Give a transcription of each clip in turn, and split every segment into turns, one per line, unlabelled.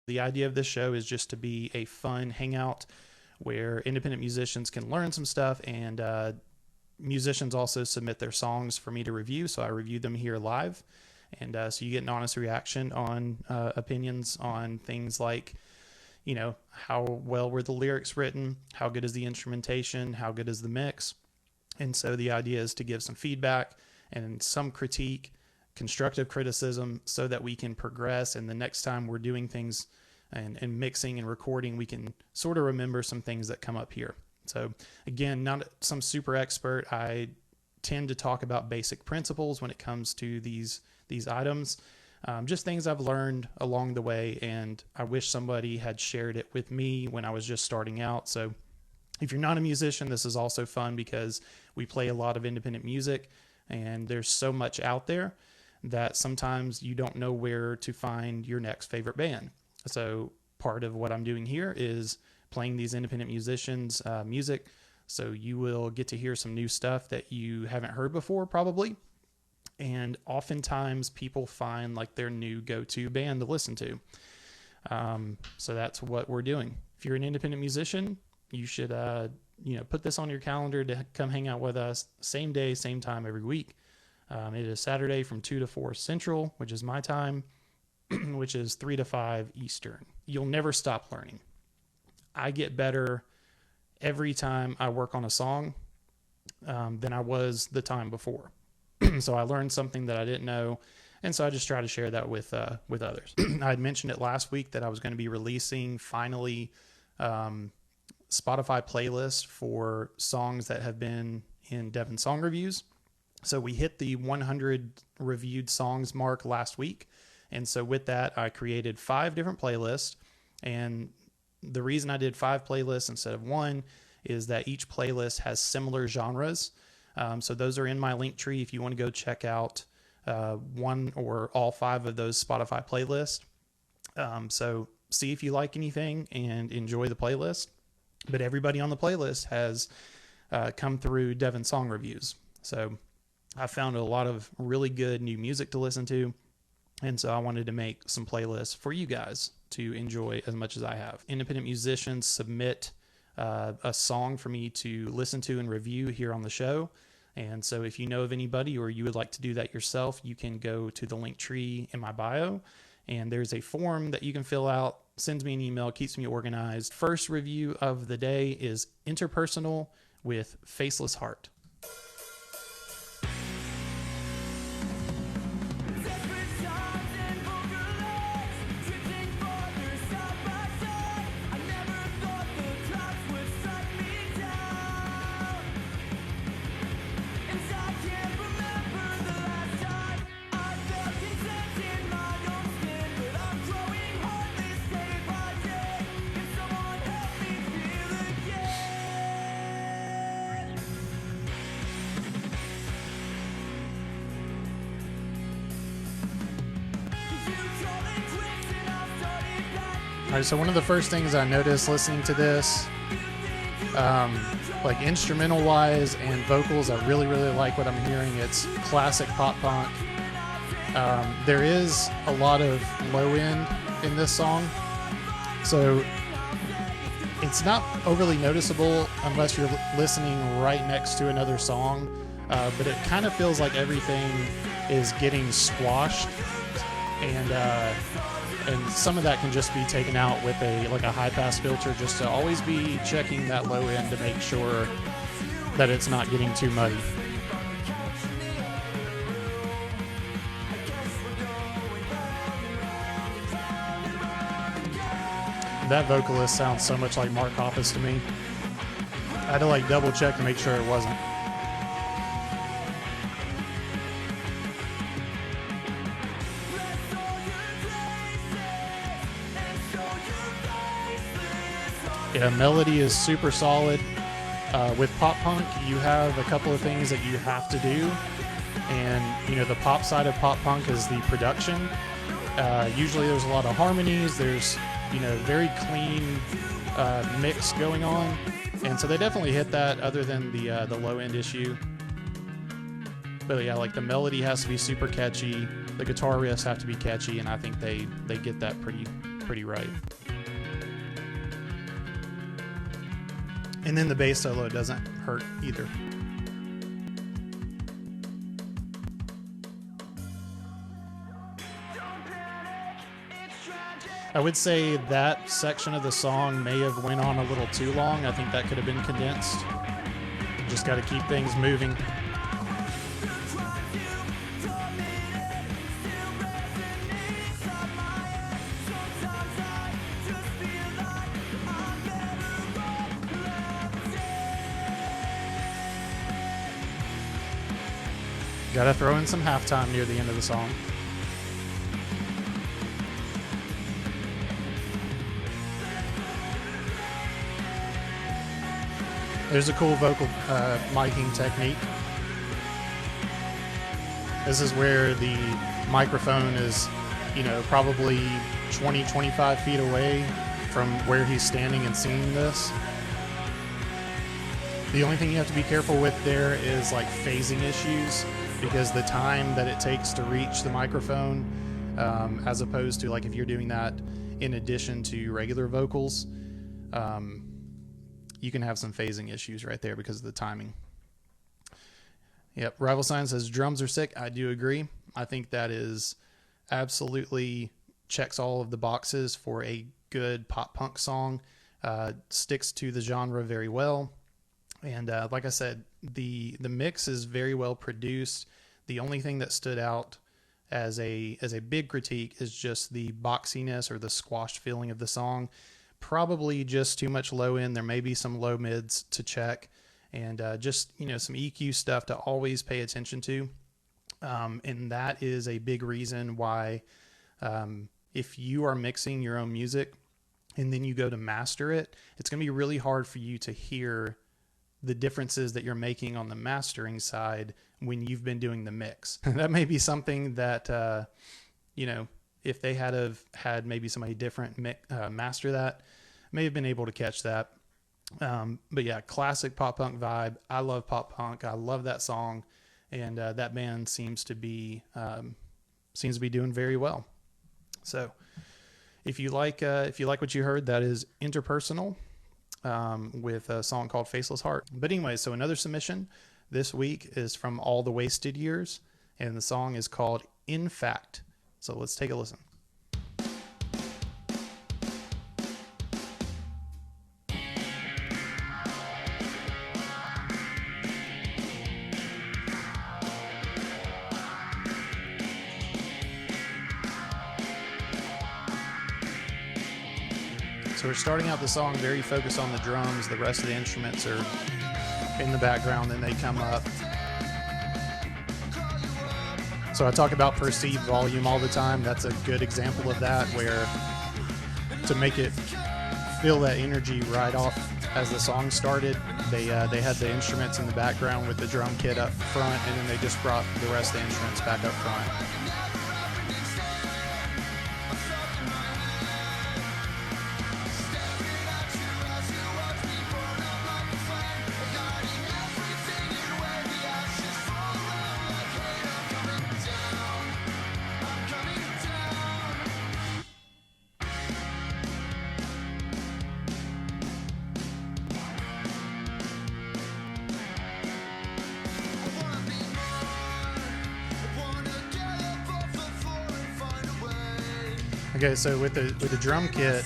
The idea of this show is just to be a fun hangout where independent musicians can learn some stuff, and musicians also submit their songs for me to review, so I review them here live. And so you get an honest reaction on opinions on things like, you know, how well were the lyrics written, how good is the instrumentation, how good is the mix. And so the idea is to give some feedback and some critique, constructive criticism, so that we can progress, and the next time we're doing things and mixing and recording, we can sort of remember some things that come up here. So again, not some super expert. I tend to talk about basic principles when it comes to these items, just things I've learned along the way, and I wish somebody had shared it with me when I was just starting out. So if you're not a musician, this is also fun because we play a lot of independent music, and there's so much out there that sometimes you don't know where to find your next favorite band. So part of what I'm doing here is playing these independent musicians' music, so you will get to hear some new stuff that you haven't heard before probably. And oftentimes people find like their new go-to band to listen to. So that's what we're doing. If you're an independent musician, you should put this on your calendar to come hang out with us same day, same time every week. It is Saturday from 2 to 4 Central, which is my time, which is 3 to 5 Eastern. You'll never stop learning. I get better every time I work on a song than I was the time before. So I learned something that I didn't know, and so I just try to share that with others. I had mentioned it last week that I was going to be releasing finally Spotify playlist for songs that have been in Devin song reviews. So we hit the 100 reviewed songs mark last week, and so with that I created 5 different playlists. And the reason I did 5 playlists instead of 1 is that each playlist has similar genres. So those are in my link tree if you want to go check out one or all 5 of those Spotify playlists. So see if you like anything and enjoy the playlist. But everybody on the playlist has come through Devin song reviews. So I found a lot of really good new music to listen to. And so I wanted to make some playlists for you guys to enjoy as much as I have. Independent musicians submit a song for me to listen to and review here on the show. And so if you know of anybody or you would like to do that yourself, you can go to the link tree in my bio, and there's a form that you can fill out, sends me an email, keeps me organized. First review of the day is Interpersonal with Faceless Heart. All right, so one of the first things I noticed listening to this, like instrumental wise and vocals, I really like what I'm hearing. It's classic pop punk. There is a lot of low end in this song, so it's not overly noticeable unless you're listening right next to another song, but it kind of feels like everything is getting squashed, and some of that can just be taken out with a high pass filter, just to always be checking that low end to make sure that it's not getting too muddy. That vocalist sounds so much like Mark Hoppus to me. I had to double check to make sure it wasn't. Yeah, melody is super solid. With pop punk, you have a couple of things that you have to do, and the pop side of pop punk is the production. Usually there's a lot of harmonies, there's very clean mix going on, and so they definitely hit that, other than the low end issue. But yeah, the melody has to be super catchy, the guitar riffs have to be catchy, and I think they get that pretty pretty right. And then the bass solo doesn't hurt either. I would say that section of the song may have went on a little too long. I think that could have been condensed. Just got to keep things moving. Got to throw in some halftime near the end of the song. There's a cool vocal miking technique. This is where the microphone is, probably 20, 25 feet away from where he's standing and singing this. The only thing you have to be careful with there is like phasing issues, because the time that it takes to reach the microphone, as opposed to like if you're doing that in addition to regular vocals, you can have some phasing issues right there because of the timing. Yep, Rival Sign says drums are sick. I do agree. I think that is absolutely checks all of the boxes for a good pop punk song. Sticks to the genre very well. And like I said, the mix is very well produced. The only thing that stood out as a big critique is just the boxiness or the squashed feeling of the song. Probably just too much low end. There may be some low mids to check, and just some EQ stuff to always pay attention to. And that is a big reason why if you are mixing your own music and then you go to master it, it's going to be really hard for you to hear the differences that you're making on the mastering side when you've been doing the mix. That may be something that if they had maybe somebody different master that, may have been able to catch that. But yeah, classic pop punk vibe. I love pop punk. I love that song, and that band seems to be doing very well. So if you like what you heard, that is Interpersonal with a song called Faceless Heart. But anyway, so another submission this week is from All the Wasted Years, and the song is called In Fact. So let's take a listen. So we're starting out the song very focused on the drums. The rest of the instruments are in the background, then they come up. So I talk about perceived volume all the time. That's a good example of that, where to make it feel that energy right off as the song started, they had the instruments in the background with the drum kit up front, and then they just brought the rest of the instruments back up front. Okay, so with the drum kit,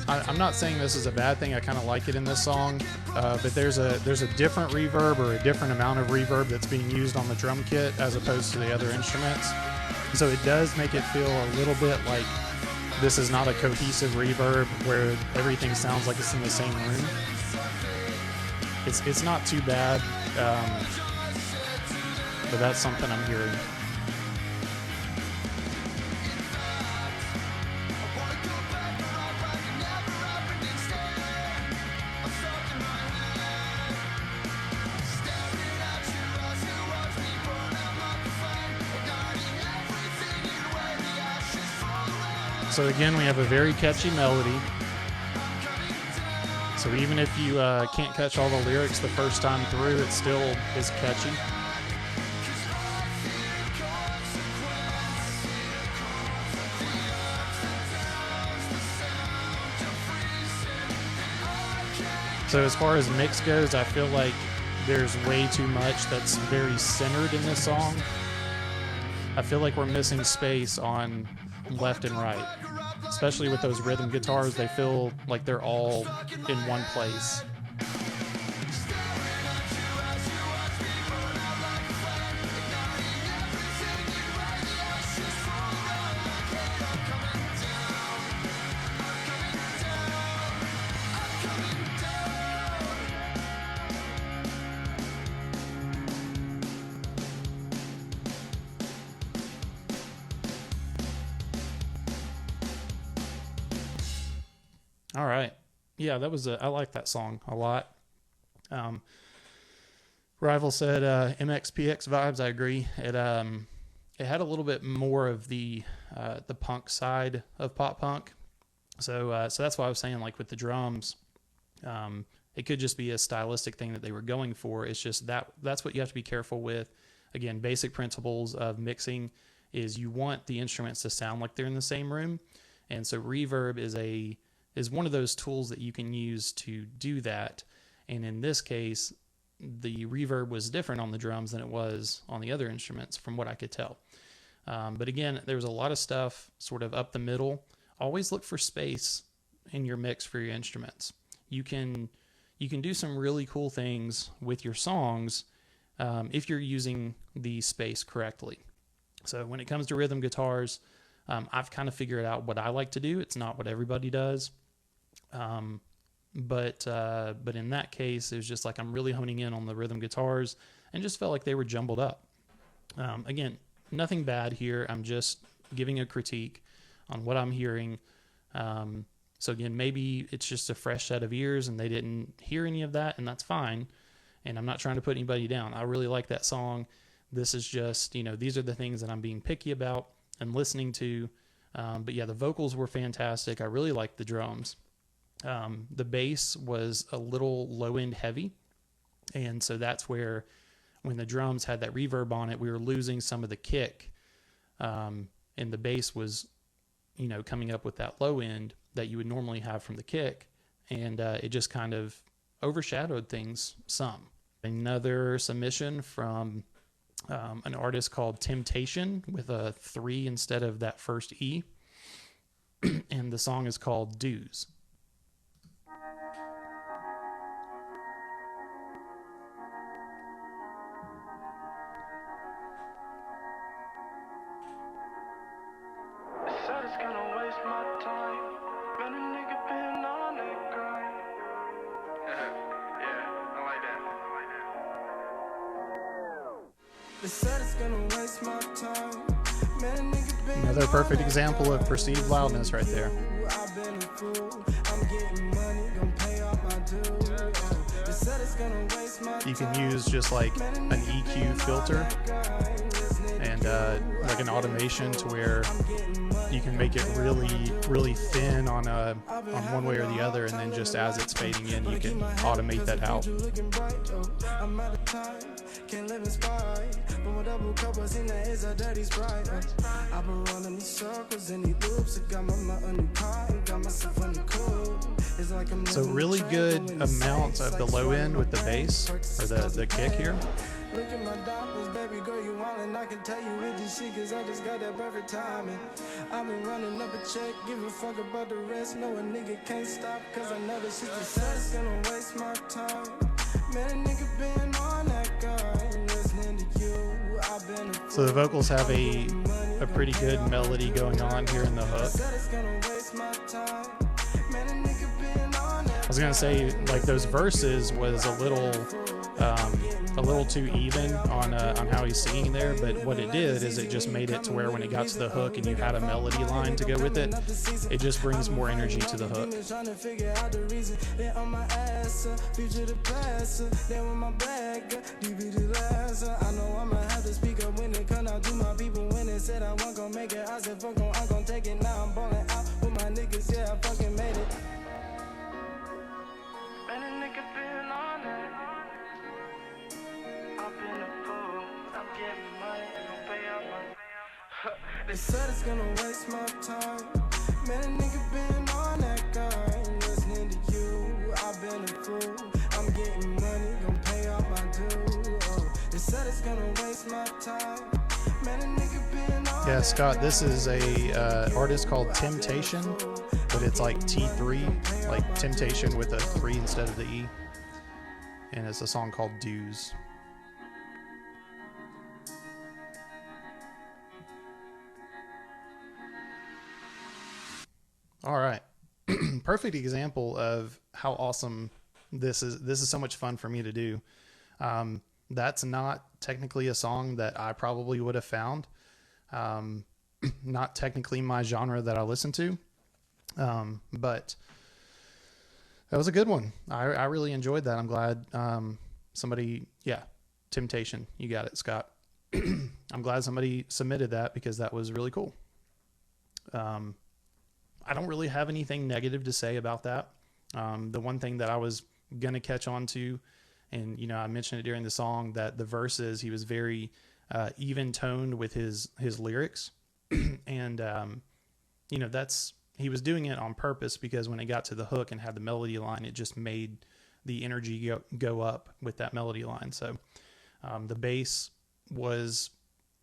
I'm not saying this is a bad thing. I kind of like it in this song, but there's a different reverb or a different amount of reverb that's being used on the drum kit as opposed to the other instruments. So it does make it feel a little bit like this is not a cohesive reverb where everything sounds like it's in the same room. It's not too bad, but that's something I'm hearing. So again, we have a very catchy melody. So even if you can't catch all the lyrics the first time through, it still is catchy. So as far as mix goes, I feel like there's way too much that's very centered in this song. I feel like we're missing space on left and right, especially with those rhythm guitars. They feel like they're all in one place. All right. Yeah, I like that song a lot. Rival said MXPX vibes. I agree. It had a little bit more of the punk side of pop punk. So that's why I was saying, like, with the drums, it could just be a stylistic thing that they were going for. It's just that's what you have to be careful with. Again, basic principles of mixing is you want the instruments to sound like they're in the same room. And so reverb is one of those tools that you can use to do that. And in this case, the reverb was different on the drums than it was on the other instruments, from what I could tell. But again, there was a lot of stuff sort of up the middle. Always look for space in your mix for your instruments. You can do some really cool things with your songs if you're using the space correctly. So when it comes to rhythm guitars, I've kind of figured out what I like to do. It's not what everybody does. But in that case, it was just like I'm really honing in on the rhythm guitars and just felt like they were jumbled up. Again, nothing bad here. I'm just giving a critique on what I'm hearing. So again, maybe it's just a fresh set of ears and they didn't hear any of that, and that's fine. And I'm not trying to put anybody down. I really like that song. This is just, these are the things that I'm being picky about and listening to. But yeah, the vocals were fantastic. I really liked the drums. The bass was a little low end heavy. And so that's where, when the drums had that reverb on it, we were losing some of the kick. And the bass was, coming up with that low end that you would normally have from the kick. And it just kind of overshadowed things some. Another submission from an artist called Temptation with a 3 instead of that first E. And the song is called Dues. Another perfect example of perceived loudness right there. You can use just like an EQ filter and like an automation to where you can make it really, really thin on one way or the other, and then just as it's fading in, you can automate that out. Can't live inspired, but with double covers in there is a dirty sprite. I've been running these circles in these loops. I got my under car and got myself on the cool. It's like I'm so really good amount of the low end with the bass or the kick here. Look at my dollars, baby girl, you wildin'. I can tell you with this shit, cause I just got that perfect timing. I've been running up a check, give a fuck about the rest. No, a nigga can't stop, cause I know this shit just gonna waste my time. Man, a nigga been on that guy, listening to you. I've been so the vocals have a pretty good melody going on here in the hook. I was gonna say, like, those verses was a little too even on how he's singing there, but what it did is it just made it to where when it got to the hook and you had a melody line to go with it, it just brings more energy to the hook. They said it's gonna waste my time. Man, a nigga been on that guy, listening to you. I've been a fool. Yeah, Scott, this is a artist called Temptation, but it's like T3, like Temptation with a 3 instead of the E. And it's a song called Dues. All right. Perfect example of how awesome this is. This is so much fun for me to do. That's not technically a song that I probably would have found. Not technically my genre that I listen to. But that was a good one. I really enjoyed that. I'm glad Temptation. You got it, Scott. I'm glad somebody submitted that because that was really cool. I don't really have anything negative to say about that. The one thing that I was going to catch on to, and, I mentioned it during the song, that the verses, he was very even toned with his lyrics. And, he was doing it on purpose because when it got to the hook and had the melody line, it just made the energy go up with that melody line. So the bass was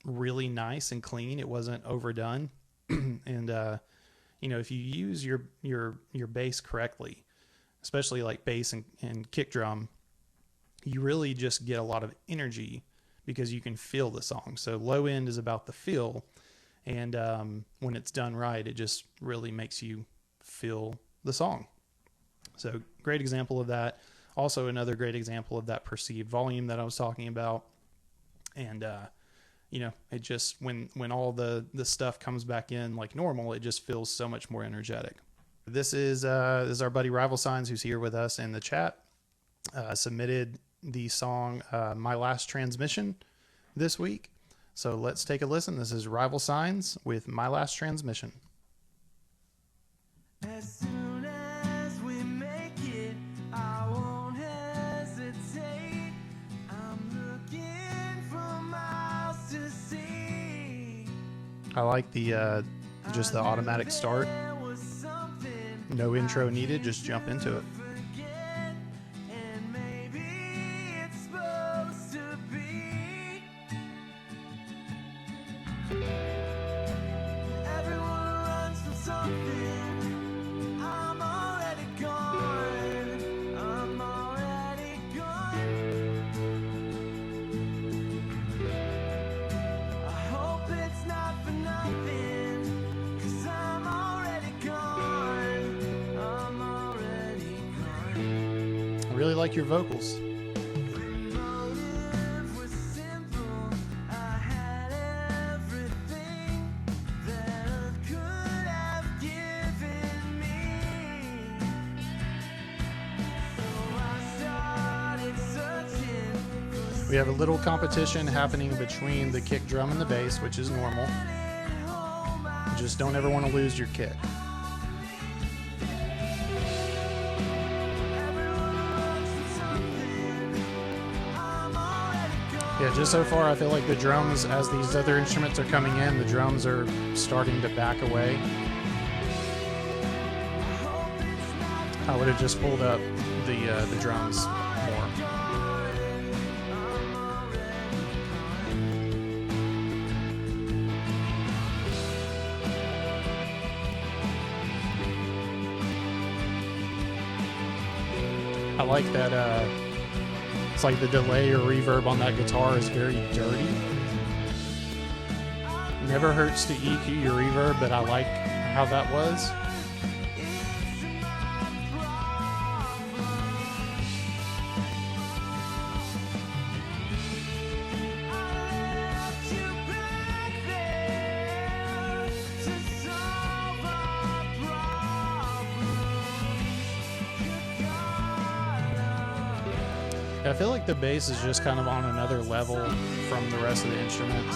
really nice and clean. It wasn't overdone. And, if you use your bass correctly, especially like bass and kick drum, you really just get a lot of energy because you can feel the song. So low end is about the feel. And when it's done right, it just really makes you feel the song. So great example of that. Also another great example of that perceived volume that I was talking about. And, it just, when all the stuff comes back in like normal, it just feels so much more energetic. This is our buddy Rival Signs, who's here with us in the chat, submitted the song My Last Transmission this week. So let's take a listen. This is Rival Signs with My Last Transmission.
As soon as we make it, I won't hesitate. I'm looking for miles to see.
I like the just the automatic start. No intro needed, just jump into it. I really like your vocals. We have a little competition happening between the kick drum and the bass, which is normal. You just don't ever want to lose your kick. Yeah, just so far, I feel like the drums, as these other instruments are coming in, the drums are starting to back away. I would have just pulled up the drums more. I like that. It's like the delay or reverb on that guitar is very dirty. Never hurts to EQ your reverb, but I like how that was. I feel like the bass is just kind of on another level from the rest of the instruments.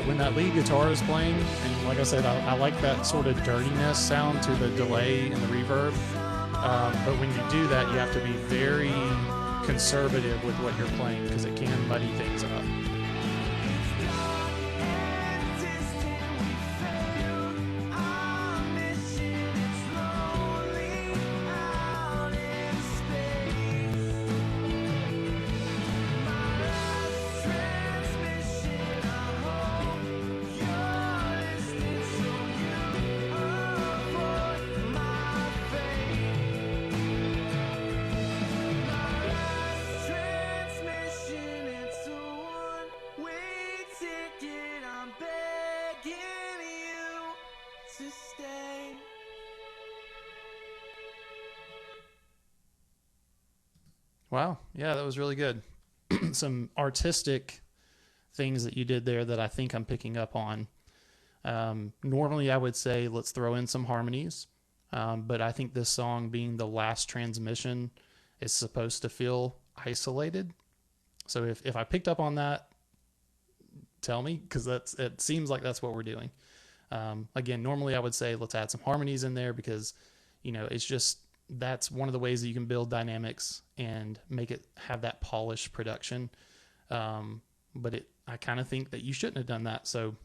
When that lead guitar is playing, and like I said, I like that sort of dirtiness sound to the delay and the reverb. But when you do that, you have to be very conservative with what you're playing because it can muddy things up. Wow. Yeah, that was really good. Some artistic things that you did there that I think I'm picking up on. Normally I would say let's throw in some harmonies, but I think this song being the last transmission is supposed to feel isolated. So if I picked up on that, tell me, because it seems like that's what we're doing. Again, normally I would say let's add some harmonies in there because, it's just that's one of the ways that you can build dynamics and make it have that polished production. But I kind of think that you shouldn't have done that. So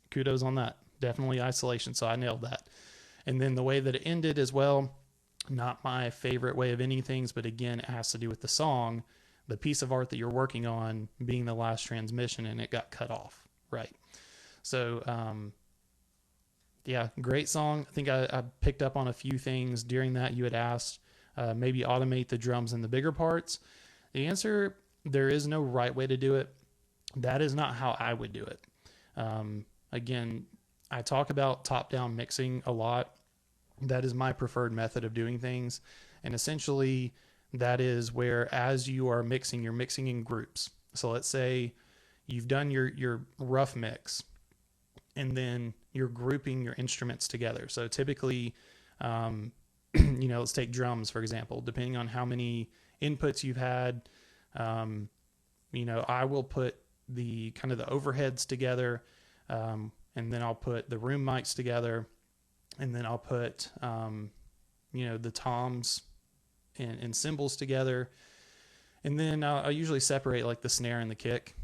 kudos on that. Definitely isolation. So I nailed that. And then the way that it ended as well, not my favorite way of ending things, but again, it has to do with the song, the piece of art that you're working on being the last transmission, and it got cut off. Right. So, yeah, great song. I think I picked up on a few things during that. You had asked, maybe automate the drums and the bigger parts. The answer, there is no right way to do it. That is not how I would do it. Again, I talk about top-down mixing a lot. That is my preferred method of doing things. And essentially, that is where as you are mixing, you're mixing in groups. So let's say you've done your rough mix, and then you're grouping your instruments together. So typically, let's take drums, for example. Depending on how many inputs you've had, I will put the kind of the overheads together, and then I'll put the room mics together, and then I'll put, the toms and cymbals together. And then I'll usually separate like the snare and the kick.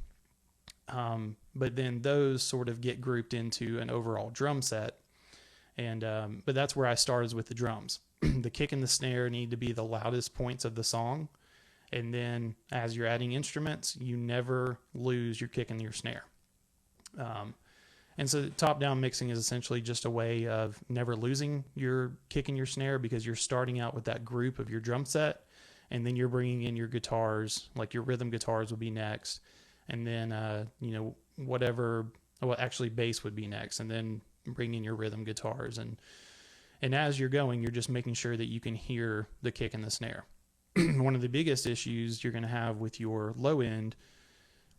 But then those sort of get grouped into an overall drum set. And, but that's where I started with the drums. The kick and the snare need to be the loudest points of the song. And then as you're adding instruments, you never lose your kick and your snare. And so top-down mixing is essentially just a way of never losing your kick and your snare because you're starting out with that group of your drum set, and then you're bringing in your guitars, like your rhythm guitars will be next, and then, actually bass would be next, and then bring in your rhythm guitars. And as you're going, you're just making sure that you can hear the kick and the snare. One of the biggest issues you're going to have with your low end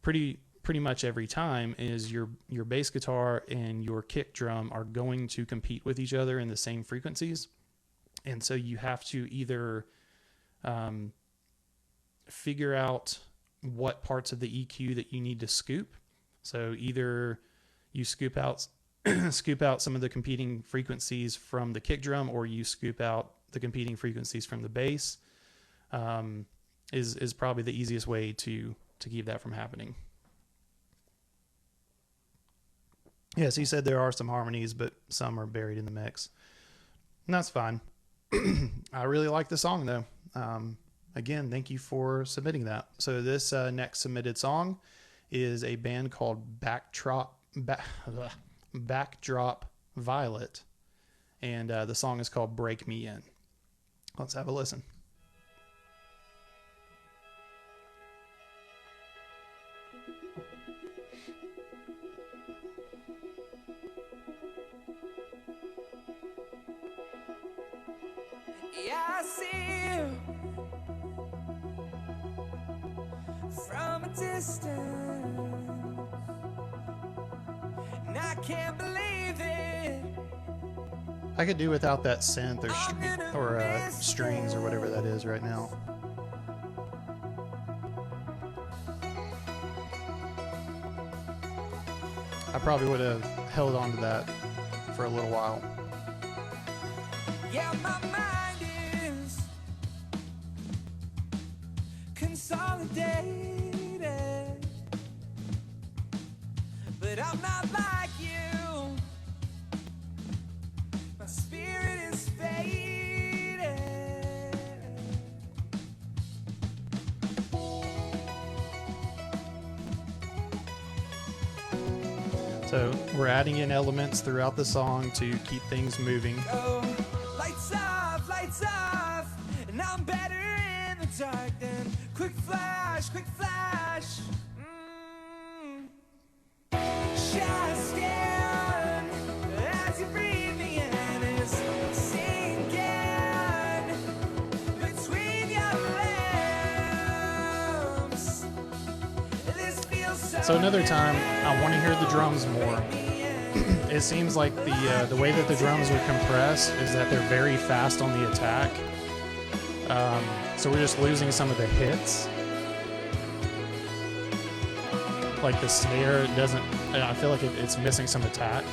pretty much every time is your bass guitar and your kick drum are going to compete with each other in the same frequencies. And so you have to either figure out what parts of the EQ that you need to scoop. So either you scoop out some of the competing frequencies from the kick drum, or you scoop out the competing frequencies from the bass. Is probably the easiest way to keep that from happening. Yes, he said there are some harmonies, but some are buried in the mix. And that's fine. I really like the song, though. Again, thank you for submitting that. So this next submitted song is a band called Backdrop Violet. And the song is called Break Me In. Let's have a listen.
Yeah, I see you from a distance, and I can't believe it.
I could do without that synth or strings or whatever that is right now. I probably would have held on to that for a little while.
Yeah, my mind is consolidated, but I'm not like you. My spirit is faded.
So we're adding in elements throughout the song to keep things moving.
Oh, lights off, and I'm better in the dark than quick flash. Shy skin, as you breathe me in, is sinking between your legs.
So another time, I want to hear the drums more. It seems like the way that the drums are compressed is that they're very fast on the attack. So we're just losing some of the hits. Like the snare doesn't, I feel like it's missing some attack.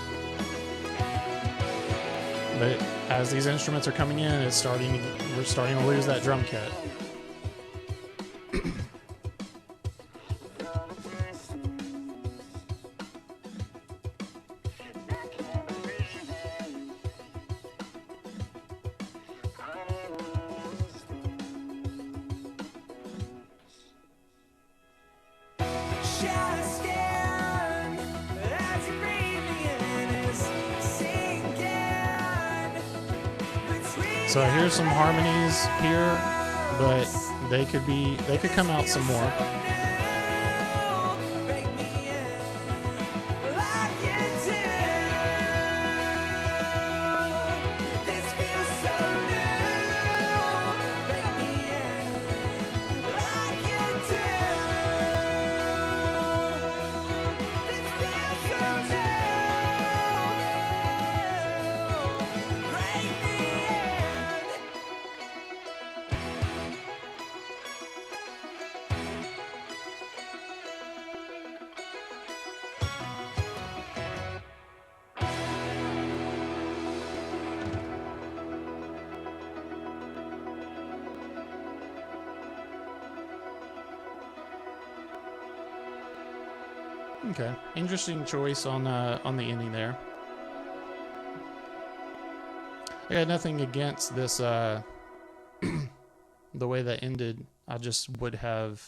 But as these instruments are coming in, we're starting to lose that drum kit. So I hear some harmonies here, but they could come out some more. Okay, interesting choice on the ending there. I got nothing against this, the way that ended. I just would have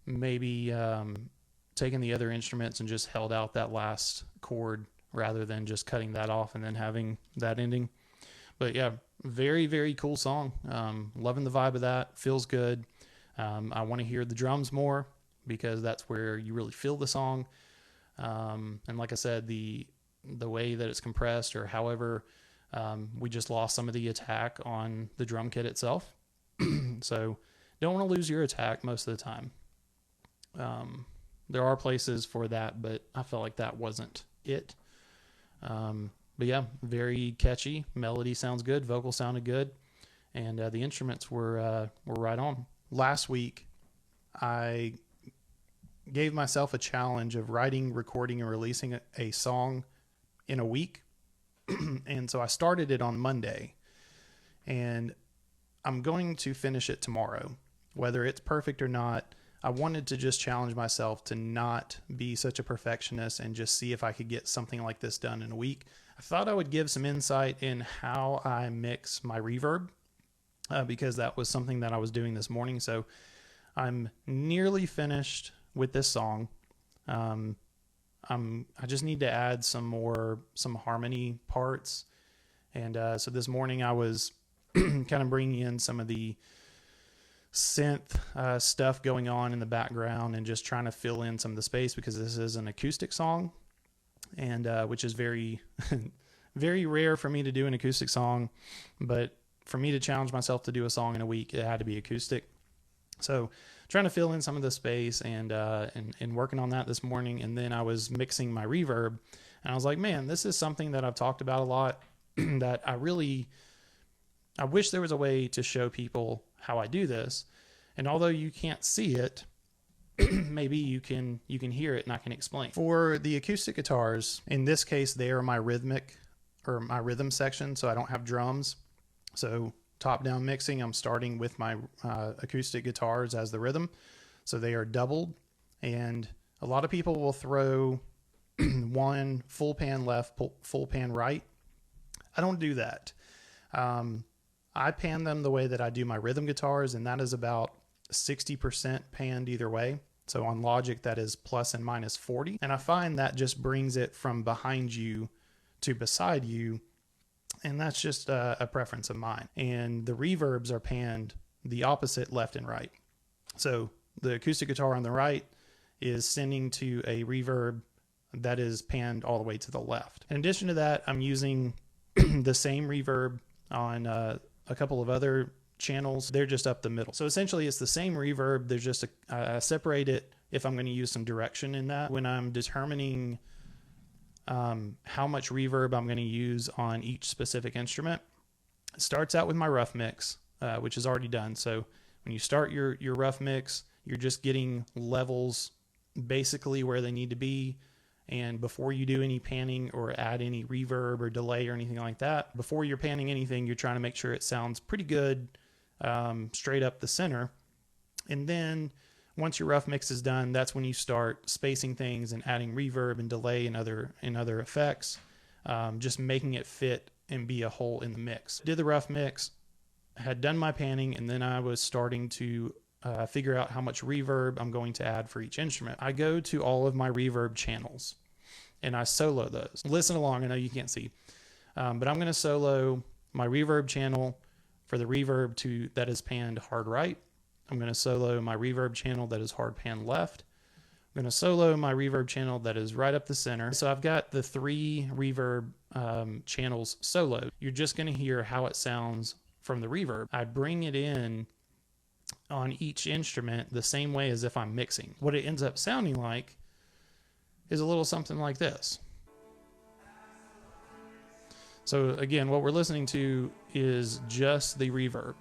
maybe taken the other instruments and just held out that last chord rather than just cutting that off and then having that ending. But yeah, very, very cool song. Loving the vibe of that. Feels good. I want to hear the drums more, because that's where you really feel the song. And like I said, the way that it's compressed, or however, we just lost some of the attack on the drum kit itself. So don't want to lose your attack most of the time. There are places for that, but I felt like that wasn't it. But yeah, very catchy. Melody sounds good. Vocal sounded good. And the instruments were right on. Last week, I gave myself a challenge of writing, recording, and releasing a song in a week. And so I started it on Monday, and I'm going to finish it tomorrow. Whether it's perfect or not, I wanted to just challenge myself to not be such a perfectionist and just see if I could get something like this done in a week. I thought I would give some insight in how I mix my reverb, because that was something that I was doing this morning. So I'm nearly finished with this song. I just need to add some harmony parts. And so this morning I was kind of bringing in some of the synth stuff going on in the background and just trying to fill in some of the space, because this is an acoustic song, and which is very, very rare for me to do an acoustic song. But for me to challenge myself to do a song in a week, it had to be acoustic. So trying to fill in some of the space and working on that this morning. And then I was mixing my reverb, and I was like, man, this is something that I've talked about a lot that I wish there was a way to show people how I do this. And although you can't see it, maybe you can hear it and I can explain. For the acoustic guitars, in this case, they are my rhythm section. So I don't have drums. So top-down mixing, I'm starting with my acoustic guitars as the rhythm. So they are doubled, and a lot of people will throw one full pan left, full pan right. I don't do that. I pan them the way that I do my rhythm guitars, and that is about 60% panned either way. So on Logic, that is plus and minus 40. And I find that just brings it from behind you to beside you. And that's just a preference of mine. And the reverbs are panned the opposite, left and right. So the acoustic guitar on the right is sending to a reverb that is panned all the way to the left. In addition to that, I'm using the same reverb on a couple of other channels. They're just up the middle. So essentially it's the same reverb. There's just I separate it if I'm going to use some direction in that. When I'm determining how much reverb I'm going to use on each specific instrument, it starts out with my rough mix, which is already done. So when you start your rough mix, you're just getting levels basically where they need to be. And before you do any panning or add any reverb or delay or anything like that, before you're panning anything, you're trying to make sure it sounds pretty good straight up the center. And then once your rough mix is done, that's when you start spacing things and adding reverb and delay and other effects, just making it fit and be a whole in the mix. Did the rough mix, had done my panning, and then I was starting to figure out how much reverb I'm going to add for each instrument. I go to all of my reverb channels and I solo those. Listen along, I know you can't see, but I'm going to solo my reverb channel for the reverb that is panned hard right. I'm going to solo my reverb channel that is hard pan left. I'm going to solo my reverb channel that is right up the center. So I've got the 3 reverb channels soloed. You're just going to hear how it sounds from the reverb. I bring it in on each instrument the same way as if I'm mixing. What it ends up sounding like is a little something like this. So again, what we're listening to is just the reverb.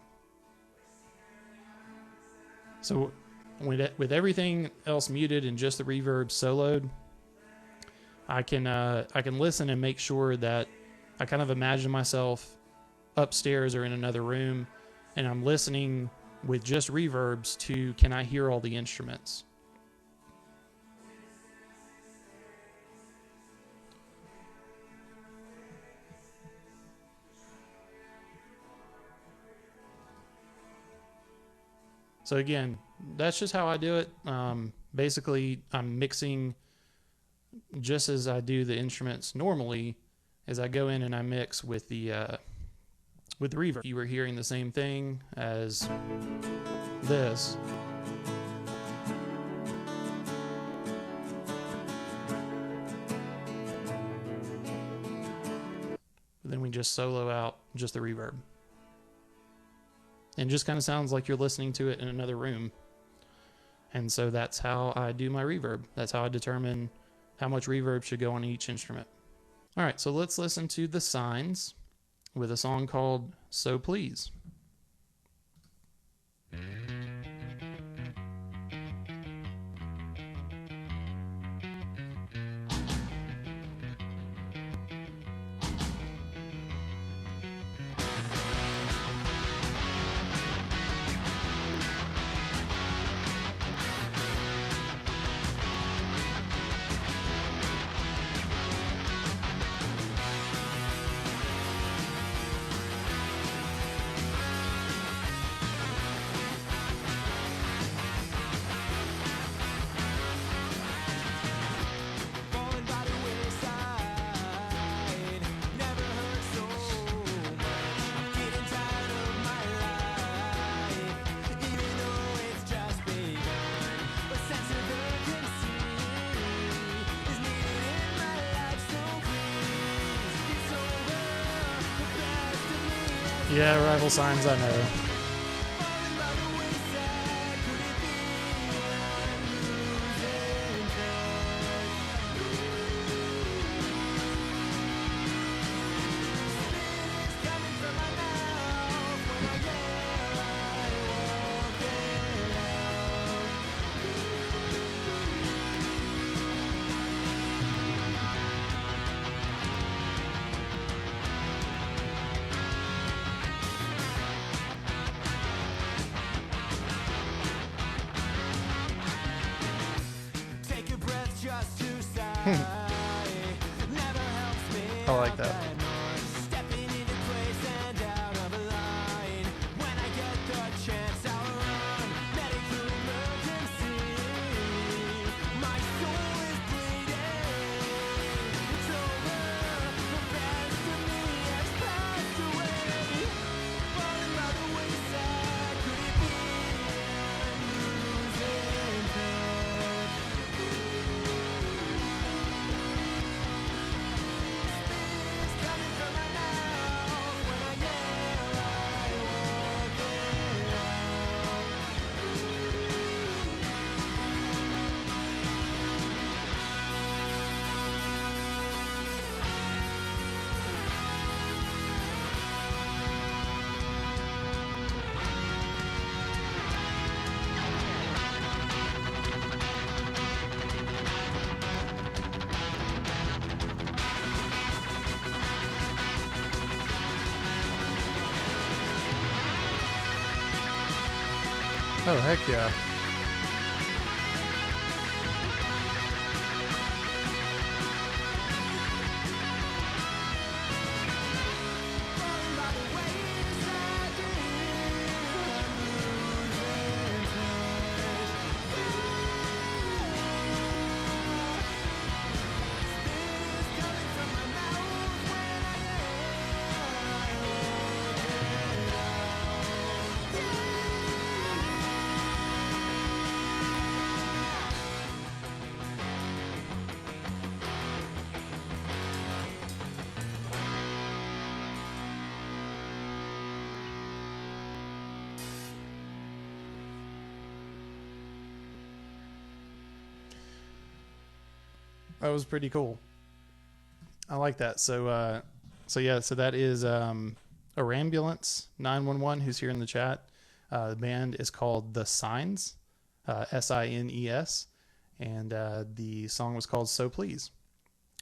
So with everything else muted and just the reverb soloed, I can listen and make sure that I kind of imagine myself upstairs or in another room, and I'm listening with just reverbs to, can I hear all the instruments? So again, that's just how I do it. Basically, I'm mixing just as I do the instruments normally, as I go in and I mix with the reverb. You were hearing the same thing as this. Then we just solo out just the reverb. And just kind of sounds like you're listening to it in another room. And so that's how I do my reverb. That's how I determine how much reverb should go on each instrument. All right, so let's listen to The Signs with a song called So Please.
Falling by the wayside, never hurt so much. Getting tired of my life, even though it's just begun. A sense of urgency is needed in my life, so please, it's over. The best of me has
Yeah, rival signs, I know.
fallen by the wayside. Could it be I'm losing touch? Spit's coming from my mouth when I yell, I won't get out. Take a breath just to sigh. Never helps me.
I like that.
Stepping into place and out of line. When I get the chance, I'll run. Medical emergency. My soul is bleeding. It's over. The best of me has passed away. Falling by the wayside. Could it be I'm losing touch?
Oh, heck yeah. That was pretty cool. I like that. So that is a ambulance 911 who's here in the chat. The band is called The Signs, Sines, and the song was called So Please,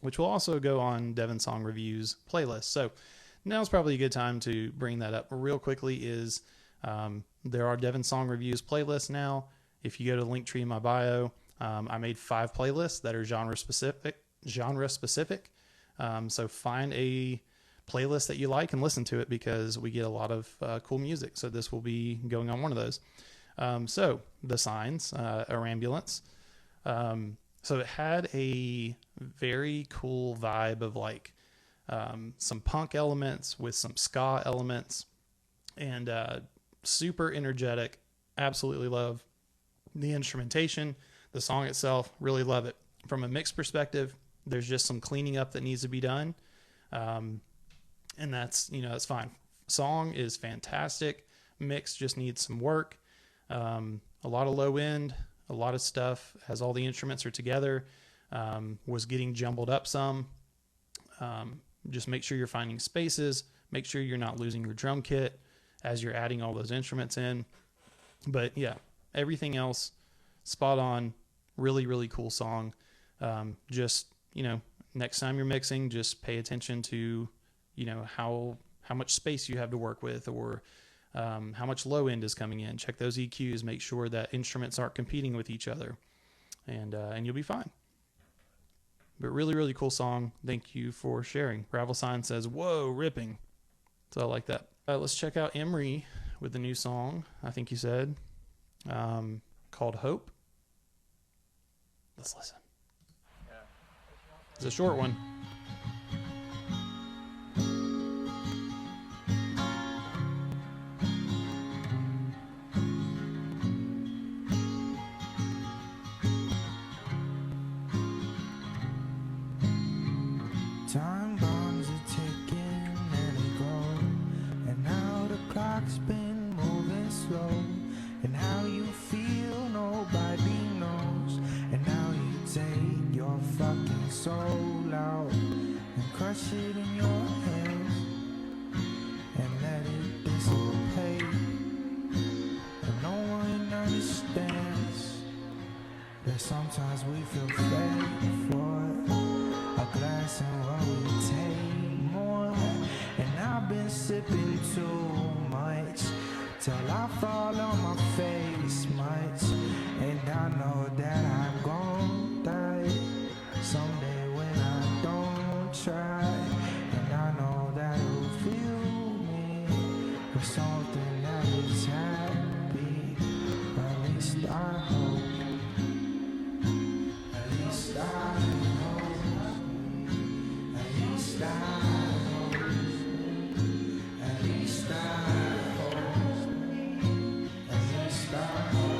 which will also go on Devin Song Reviews playlist. So now's probably a good time to bring that up real quickly. Is there are Devin Song Reviews playlists now. If you go to the link tree in my bio, I made 5 playlists that are genre specific. So find a playlist that you like and listen to it, because we get a lot of cool music. So this will be going on one of those. So The Signs, or Ambulance. So it had a very cool vibe of like some punk elements with some ska elements, and super energetic. Absolutely love the instrumentation. The song itself, really love it. From a mix perspective, there's just some cleaning up that needs to be done. And that's fine. Song is fantastic. Mix just needs some work. A lot of low end, a lot of stuff as all the instruments are together, was getting jumbled up some. Just make sure you're finding spaces. Make sure you're not losing your drum kit as you're adding all those instruments in. But yeah, everything else, spot on. Really, really cool song. Just, next time you're mixing, just pay attention to, how much space you have to work with, or how much low end is coming in. Check those EQs. Make sure that instruments aren't competing with each other, and you'll be fine. But really, really cool song. Thank you for sharing. Gravel Sign says, "Whoa, ripping." So I like that. Let's check out Emri with the new song. I think you said called Hope. Let's listen. It's a short one.
Time bombs are ticking and they go, and now the clock's been moving slow, and how you feel nobody knows, and now you take your fucking soul out and crush it in your hands and let it dissipate, and no one understands that sometimes we feel fake for a glass and what we take more, and I've been sipping too much till I fall on my face much, and I know that I'm gon' die someday when I don't try, and I know that it'll fill me with something that is happy, at least I hope, at least I hope, at least I hope, at least I hope, at least I hope,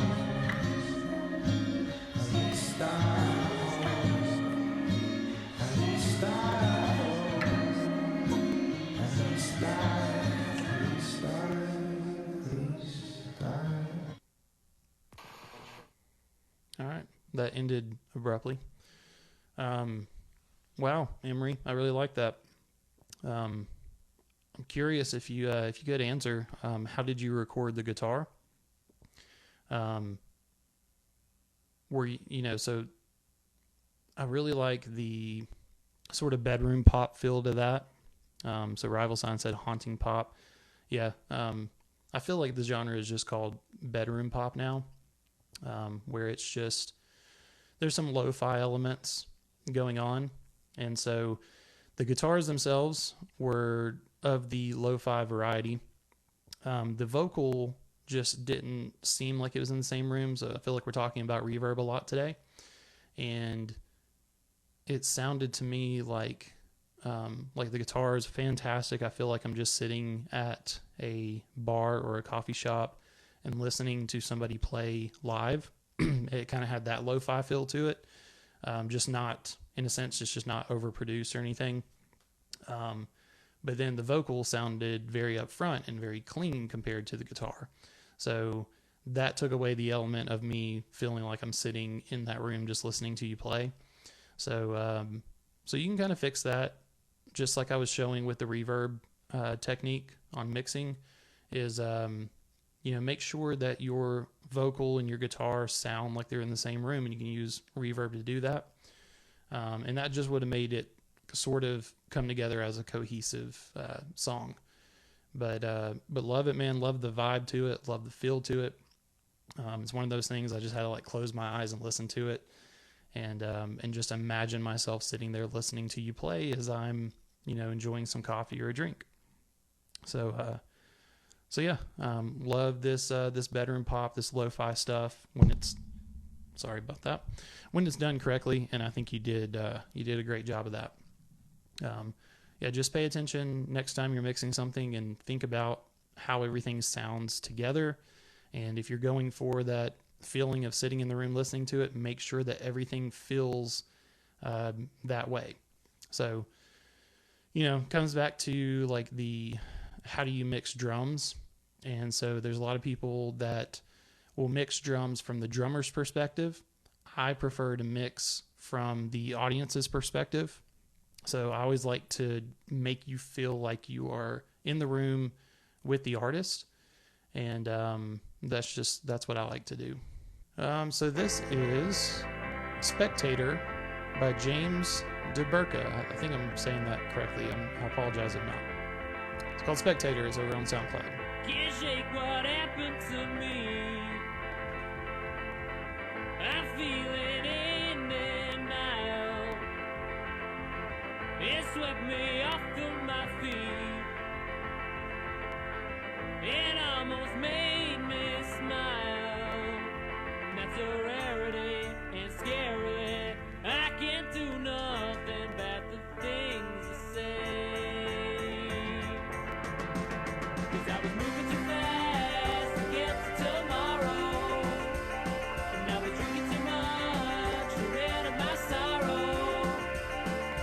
at least I hope, at least I hope, at least I.
All right. That ended abruptly. Wow, Emri, I really like that. I'm curious if you could answer, how did you record the guitar? Were you, so I really like the sort of bedroom pop feel to that. So Rival Sign said haunting pop. Yeah. I feel like the genre is just called bedroom pop now, where it's just, there's some lo-fi elements going on. And so the guitars themselves were of the lo-fi variety. The vocal just didn't seem like it was in the same room. So I feel like we're talking about reverb a lot today. And it sounded to me like the guitar is fantastic. I feel like I'm just sitting at a bar or a coffee shop and listening to somebody play live. It kind of had that lo-fi feel to it. Just not, in a sense, it's just not overproduced or anything. But then the vocal sounded very upfront and very clean compared to the guitar. So that took away the element of me feeling like I'm sitting in that room just listening to you play. So you can kind of fix that, just like I was showing with the reverb technique on mixing, is make sure that your vocal and your guitar sound like they're in the same room, and you can use reverb to do that. And that just would have made it sort of come together as a cohesive song. But love it, man. Love the vibe to it. Love the feel to it. It's one of those things I just had to like close my eyes and listen to it, and just imagine myself sitting there listening to you play as I'm, enjoying some coffee or a drink. So yeah, love this bedroom pop, this lo-fi stuff when it's, sorry about that, when it's done correctly, and I think you did a great job of that. Yeah, just pay attention next time you're mixing something and think about how everything sounds together. And if you're going for that feeling of sitting in the room listening to it, make sure that everything feels that way. So, comes back to like how do you mix drums? And so there's a lot of people that will mix drums from the drummer's perspective. I prefer to mix from the audience's perspective. So I always like to make you feel like you are in the room with the artist. And that's what I like to do. So this is Spectator by James Burca. I think I'm saying that correctly. I apologize if not. It's called Spectator. It's over on SoundCloud.
Can't shake what happened to me. I feel it in denial. It swept me off of my feet. It almost made me smile. That's a rarity and scary. I can't do nothing but the things I say. 'Cause I was moving too fast to get to tomorrow. And I was drinking too much to rid of my sorrow.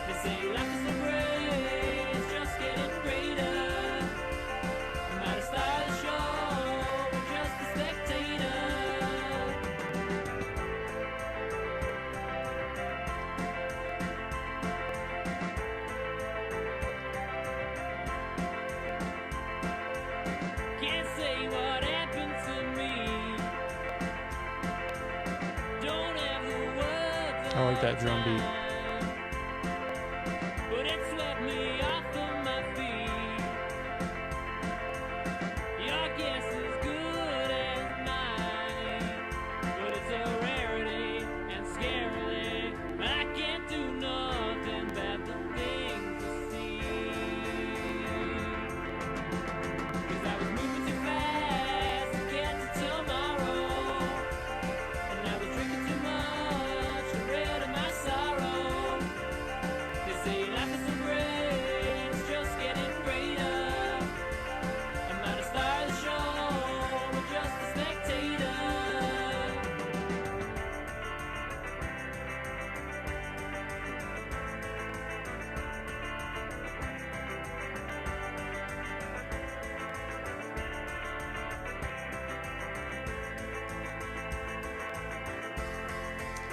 They say life is so great, it's just getting greater. I'm not a star of the show, I'm just a spectator. Can't say what happened to me. Don't have the words.
I like that drum beat.
But it swept me off of my feet. Your guess is good as mine. But it's a rarity and scarily. I can't do nothing but the things I see. 'Cause I was moving too fast to get to tomorrow. And I was drinking too much to rid of my sorrow. They say life is so great, it's just getting greater. I'm not a star of the show, I'm just a spectator.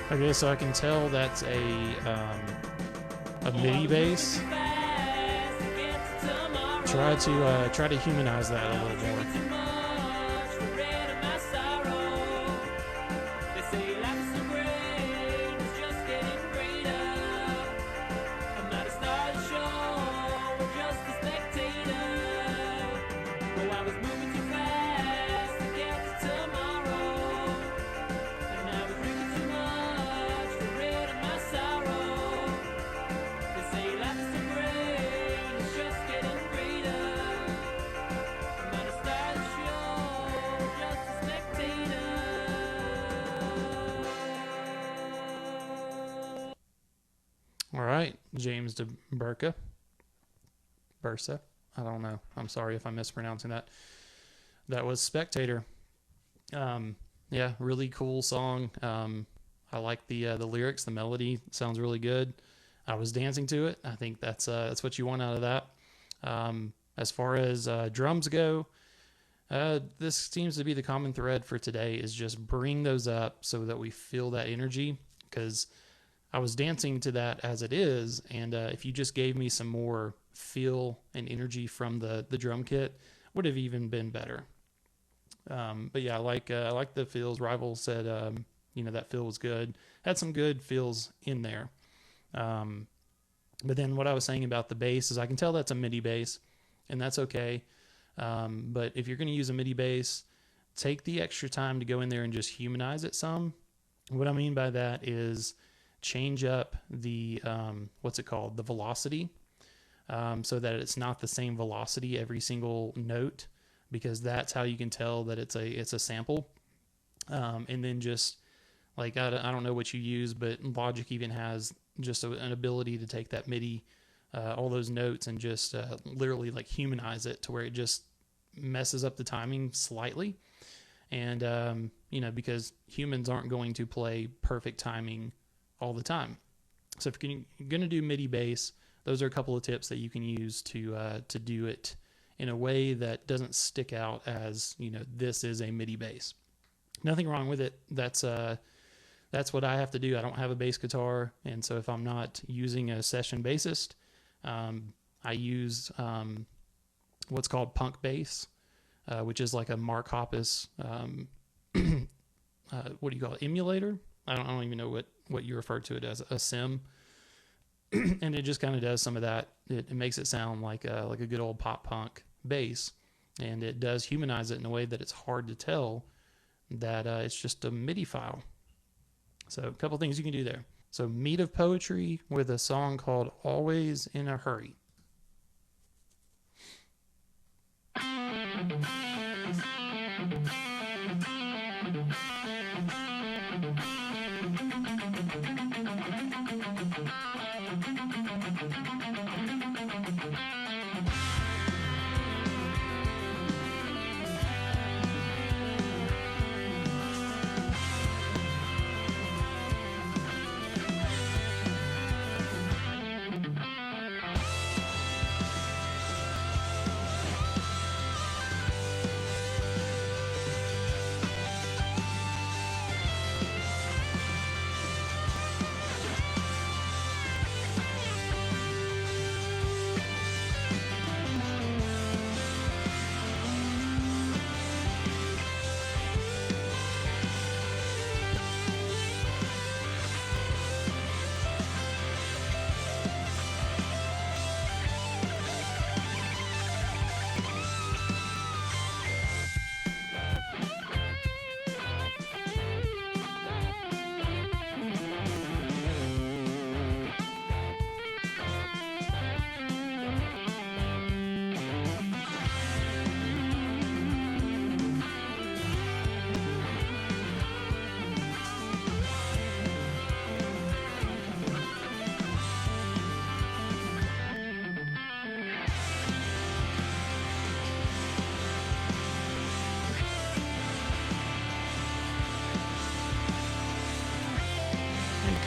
Okay, so I can tell that's a MIDI bass.
Fast to get to tomorrow.
Try to humanize that a little more.
Too much to rid of my sorrow. They say life is so great, it's just getting greater. I'm not a star of the show, I'm just a spectator. Oh, I was moving too fast.
James de Burca. Bursa. I don't know. I'm sorry if I'm mispronouncing that. That was Spectator. Yeah, really cool song. I like the lyrics. The melody sounds really good. I was dancing to it. I think that's what you want out of that. As far as drums go, this seems to be the common thread for today, is just bring those up so that we feel that energy, because I was dancing to that as it is, and if you just gave me some more feel and energy from the drum kit, would have even been better. But yeah, I like the feels. Rival said that feel was good. Had some good feels in there. But then what I was saying about the bass is I can tell that's a MIDI bass, and that's okay. But if you're going to use a MIDI bass, take the extra time to go in there and just humanize it some. What I mean by that is change up the, the velocity, so that it's not the same velocity every single note, because that's how you can tell that it's a sample. And then just like, I don't know what you use, but Logic even has just an ability to take that MIDI, all those notes, and just literally like humanize it to where it just messes up the timing slightly. And, because humans aren't going to play perfect timing all the time. So if you're going to do MIDI bass, those are a couple of tips that you can use to do it in a way that doesn't stick out as, this is a MIDI bass. Nothing wrong with it. That's what I have to do. I don't have a bass guitar, and so if I'm not using a session bassist, I use what's called punk bass, which is like a Mark Hoppus, what do you call it, emulator? I don't even know what you refer to it as, a sim. And it just kind of does some of that. It makes it sound like a good old pop punk bass, and it does humanize it in a way that it's hard to tell that it's just a MIDI file. So a couple things you can do there. So Mead of Poetry with a song called Always in a Hurry.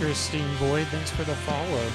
Christine Boyd, thanks for the follow.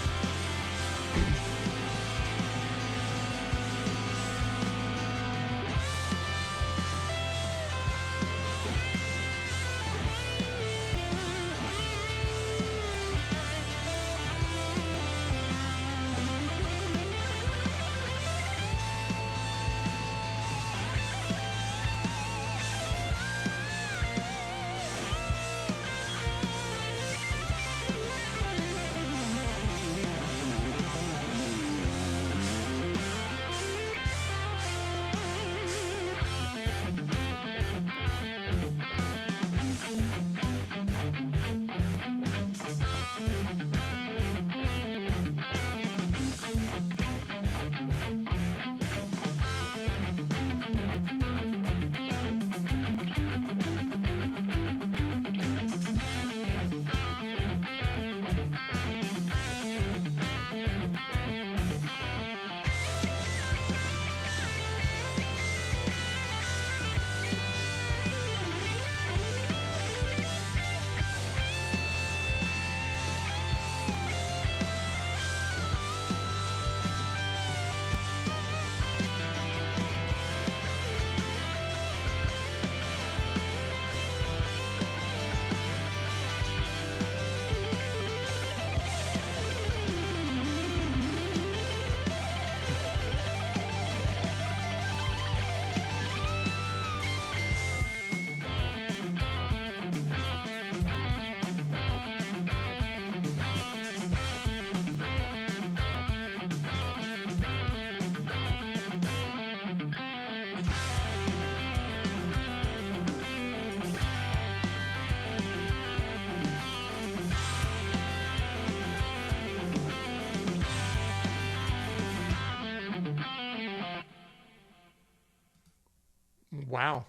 Wow.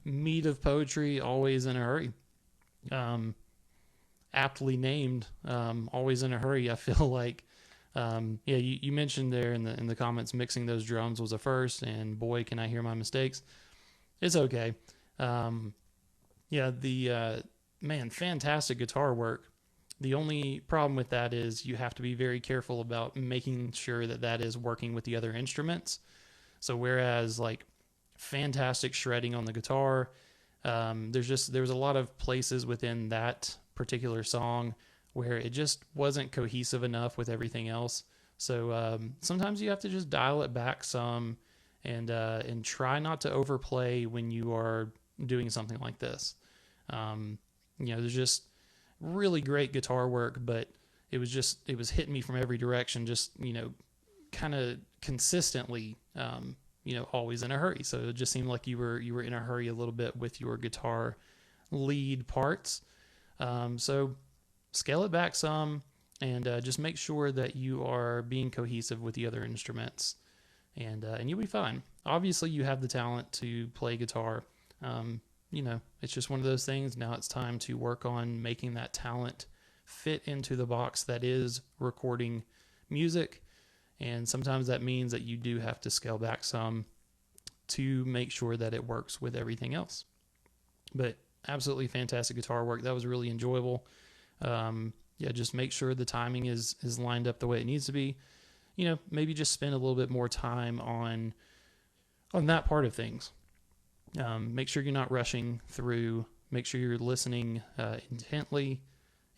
Mead of poetry, always in a hurry. Aptly named, always in a hurry. I feel like, yeah, you mentioned there in the comments, mixing those drums was a first, and boy, can I hear my mistakes. It's okay. Yeah, the man, fantastic guitar work. The only problem with that is you have to be very careful about making sure that that is working with the other instruments. So whereas like fantastic shredding on the guitar, there was a lot of places within that particular song where it just wasn't cohesive enough with everything else. So sometimes you have to just dial it back some and try not to overplay when you are doing something like this. There's just really great guitar work, but it was hitting me from every direction, just, kind of consistently, always in a hurry. So it just seemed like you were in a hurry a little bit with your guitar lead parts. So scale it back some and just make sure that you are being cohesive with the other instruments, and you'll be fine. Obviously, you have the talent to play guitar. It's just one of those things. Now it's time to work on making that talent fit into the box that is recording music. And sometimes that means that you do have to scale back some to make sure that it works with everything else. But absolutely fantastic guitar work. That was really enjoyable. Just make sure the timing is lined up the way it needs to be. Maybe just spend a little bit more time on that part of things. Make sure you're not rushing through. Make sure you're listening intently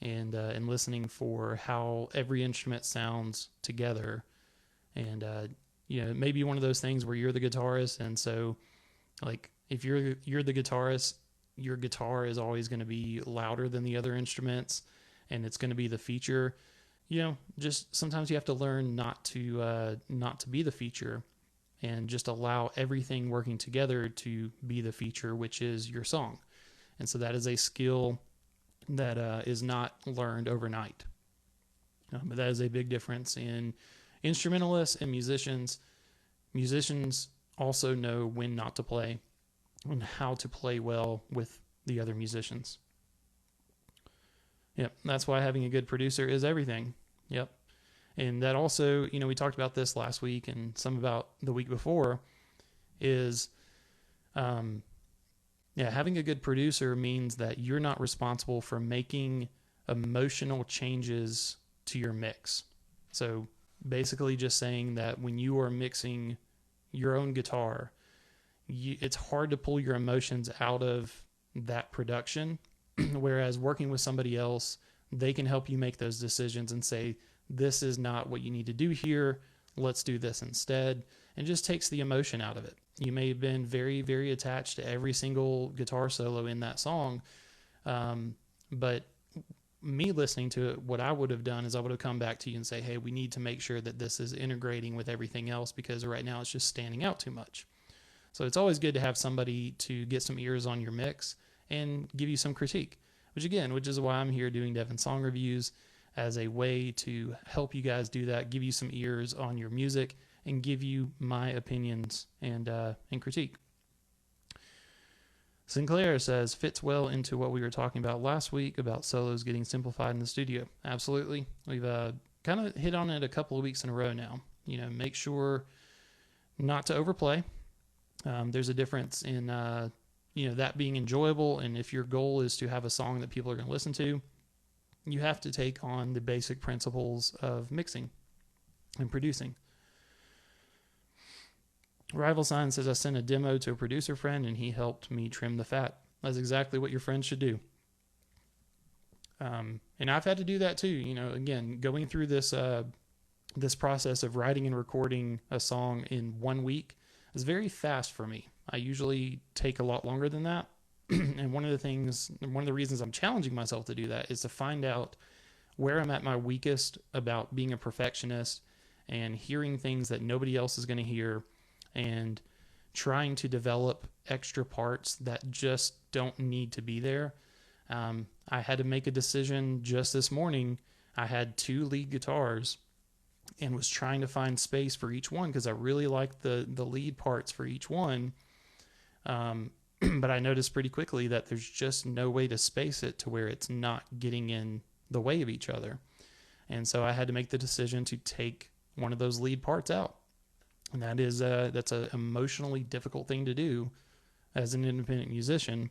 and listening for how every instrument sounds together. And it may be one of those things where you're the guitarist, and so like if you're the guitarist, your guitar is always going to be louder than the other instruments, and it's going to be the feature. Just sometimes you have to learn not to be the feature, and just allow everything working together to be the feature, which is your song. And so that is a skill that is not learned overnight. But that is a big difference in instrumentalists and musicians. Musicians also know when not to play and how to play well with the other musicians. Yep, that's why having a good producer is everything. Yep. And that also, we talked about this last week and some about the week before, is having a good producer means that you're not responsible for making emotional changes to your mix. So basically just saying that when you are mixing your own guitar, it's hard to pull your emotions out of that production. Whereas working with somebody else, they can help you make those decisions and say, this is not what you need to do here. Let's do this instead. And just takes the emotion out of it. You may have been very, very attached to every single guitar solo in that song. But me listening to it, what I would have done is I would have come back to you and say, hey, we need to make sure that this is integrating with everything else, because right now it's just standing out too much. So it's always good to have somebody to get some ears on your mix and give you some critique, which is why I'm here doing Devin song reviews, as a way to help you guys do that, give you some ears on your music, and give you my opinions and critique. Sinclair says, fits well into what we were talking about last week about solos getting simplified in the studio. Absolutely. We've kind of hit on it a couple of weeks in a row now. Make sure not to overplay. There's a difference in, that being enjoyable. And if your goal is to have a song that people are going to listen to, you have to take on the basic principles of mixing and producing. Rival Sign says, I sent a demo to a producer friend and he helped me trim the fat. That's exactly what your friend should do. And I've had to do that too. Again, going through this process of writing and recording a song in 1 week is very fast for me. I usually take a lot longer than that. And one of the reasons I'm challenging myself to do that is to find out where I'm at my weakest about being a perfectionist and hearing things that nobody else is going to hear, and trying to develop extra parts that just don't need to be there. I had to make a decision just this morning. I had 2 lead guitars and was trying to find space for each one because I really liked the lead parts for each one. But I noticed pretty quickly that there's just no way to space it to where it's not getting in the way of each other. And so I had to make the decision to take one of those lead parts out. And that's an emotionally difficult thing to do as an independent musician.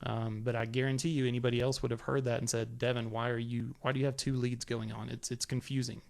But I guarantee you anybody else would have heard that and said, Devin, why do you have two leads going on? It's confusing.